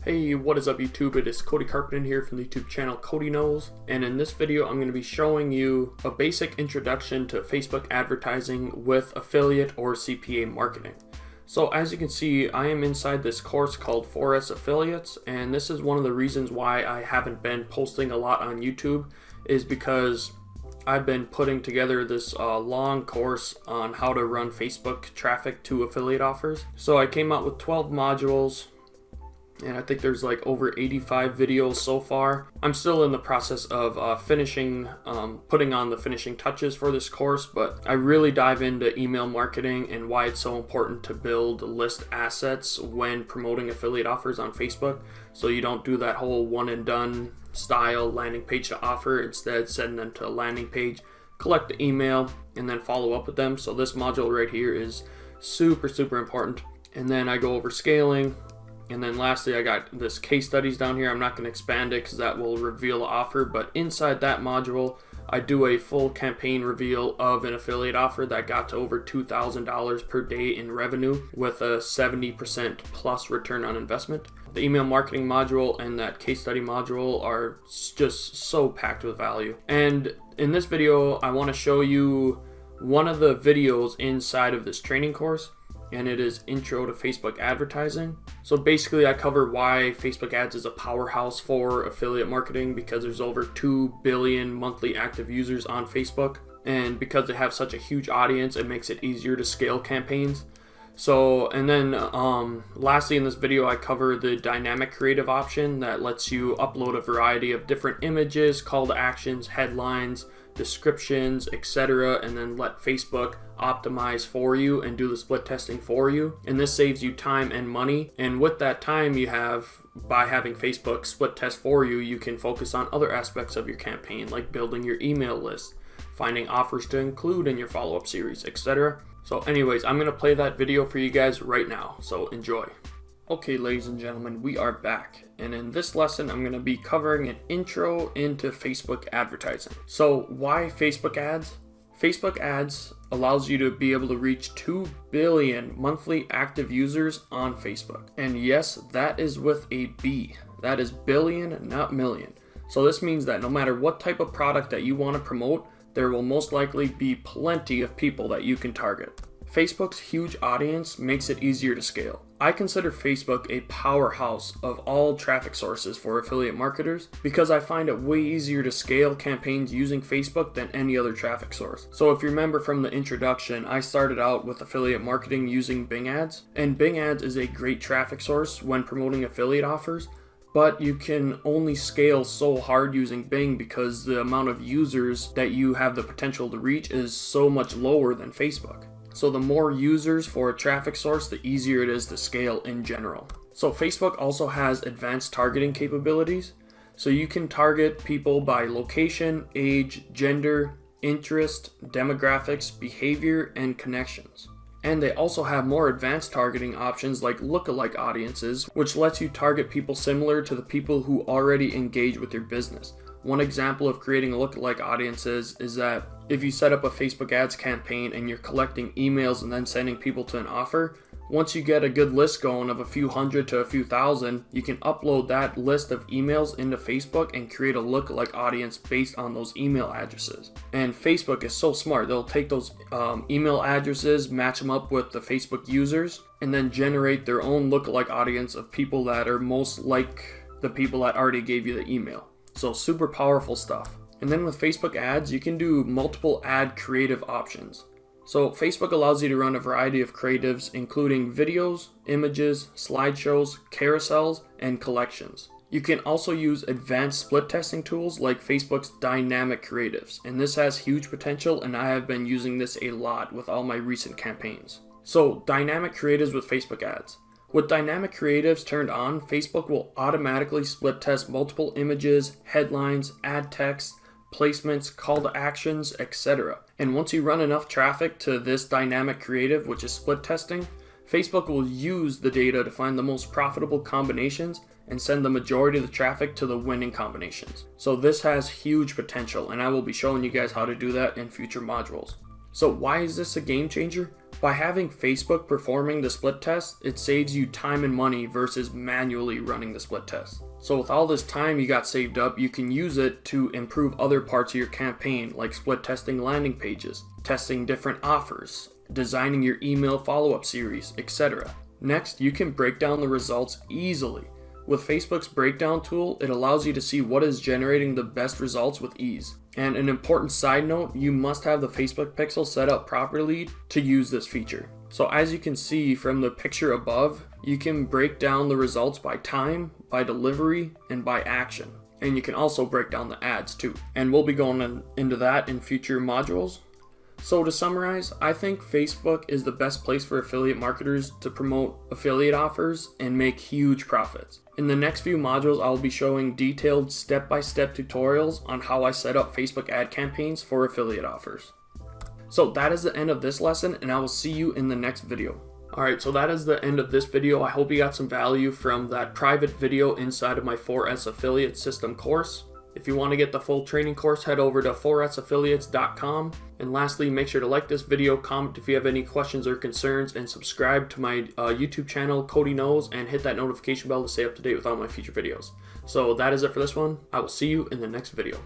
Hey, what is up YouTube? It is Cody Carpenter here from the YouTube channel Cody Knows, and in this video I'm going to be showing you a basic introduction to Facebook advertising with affiliate or CPA marketing. So as you can see, I am inside this course called 4S Affiliates, and this is one of the reasons why I haven't been posting a lot on YouTube, is because I've been putting together this long course on how to run Facebook traffic to affiliate offers. So I came out with 12 modules, and I think there's like over 85 videos so far. I'm still in the process of putting on the finishing touches for this course, but I really dive into email marketing and why it's so important to build list assets when promoting affiliate offers on Facebook, so you don't do that whole one and done style landing page to offer. Instead, send them to a landing page, collect the email, and then follow up with them. So this module right here is super important. And then I go over scaling. And then lastly, I got this case studies down here. I'm not going to expand it because that will reveal the offer, but inside that module, I do a full campaign reveal of an affiliate offer that got to over $2,000 per day in revenue with a 70% plus return on investment. The email marketing module and that case study module are just so packed with value. And in this video, I want to show you one of the videos inside of this training course, and it is Intro to Facebook Advertising. So basically I cover why Facebook ads is a powerhouse for affiliate marketing, because there's over 2 billion monthly active users on Facebook, and because they have such a huge audience, it makes it easier to scale campaigns. So, and then lastly in this video, I cover the dynamic creative option that lets you upload a variety of different images, call to actions, headlines, descriptions, etc., and then let Facebook optimize for you and do the split testing for you. And this saves you time and money, and with that time you have, by having Facebook split test for you, you can focus on other aspects of your campaign, like building your email list, finding offers to include in your follow-up series, etc. So anyways, I'm going to play that video for you guys right now, so enjoy. Okay, ladies and gentlemen, we are back, and in this lesson I'm going to be covering an intro into Facebook advertising. So why Facebook ads? Facebook ads allows you to be able to reach 2 billion monthly active users on Facebook. And yes, that is with a B. That is billion, not million. So this means that no matter what type of product that you want to promote, there will most likely be plenty of people that you can target. Facebook's huge audience makes it easier to scale. I consider Facebook a powerhouse of all traffic sources for affiliate marketers because I find it way easier to scale campaigns using Facebook than any other traffic source. So if you remember from the introduction, I started out with affiliate marketing using Bing ads, and Bing ads is a great traffic source when promoting affiliate offers, but you can only scale so hard using Bing because the amount of users that you have the potential to reach is so much lower than Facebook. So the more users for a traffic source, the easier it is to scale in general. So Facebook also has advanced targeting capabilities. So you can target people by location, age, gender, interest, demographics, behavior, and connections. And they also have more advanced targeting options like lookalike audiences, which lets you target people similar to the people who already engage with your business. One example of creating lookalike audiences is that if you set up a Facebook ads campaign and you're collecting emails and then sending people to an offer, once you get a good list going of a few hundred to a few thousand, you can upload that list of emails into Facebook and create a lookalike audience based on those email addresses. And Facebook is so smart, they'll take those email addresses, match them up with the Facebook users, and then generate their own lookalike audience of people that are most like the people that already gave you the email. So super powerful stuff. And then with Facebook ads, you can do multiple ad creative options. So Facebook allows you to run a variety of creatives, including videos, images, slideshows, carousels, and collections. You can also use advanced split testing tools like Facebook's dynamic creatives, and this has huge potential, and I have been using this a lot with all my recent campaigns. So dynamic creatives with Facebook ads. With dynamic creatives turned on, Facebook will automatically split test multiple images, headlines, ad text, placements, call to actions, etc. And once you run enough traffic to this dynamic creative, which is split testing, Facebook will use the data to find the most profitable combinations and send the majority of the traffic to the winning combinations. So this has huge potential, and I will be showing you guys how to do that in future modules. So why is this a game changer? By having Facebook performing the split test, it saves you time and money versus manually running the split test. So with all this time you got saved up, you can use it to improve other parts of your campaign, like split testing landing pages, testing different offers, designing your email follow-up series, etc. Next, you can break down the results easily. With Facebook's breakdown tool, it allows you to see what is generating the best results with ease. And an important side note, you must have the Facebook pixel set up properly to use this feature. So as you can see from the picture above, you can break down the results by time, by delivery, and by action. And you can also break down the ads too. And we'll be going into that in future modules. So to summarize, I think Facebook is the best place for affiliate marketers to promote affiliate offers and make huge profits. In the next few modules, I'll be showing detailed step-by-step tutorials on how I set up Facebook ad campaigns for affiliate offers. So that is the end of this lesson, and I will see you in the next video. Alright, so that is the end of this video. I hope you got some value from that private video inside of my 4S Affiliate System course. If you want to get the full training course, head over to 4saffiliates.com. And lastly, make sure to like this video, comment if you have any questions or concerns, and subscribe to my YouTube channel, Cody Knows, and hit that notification bell to stay up to date with all my future videos. So that is it for this one. I will see you in the next video.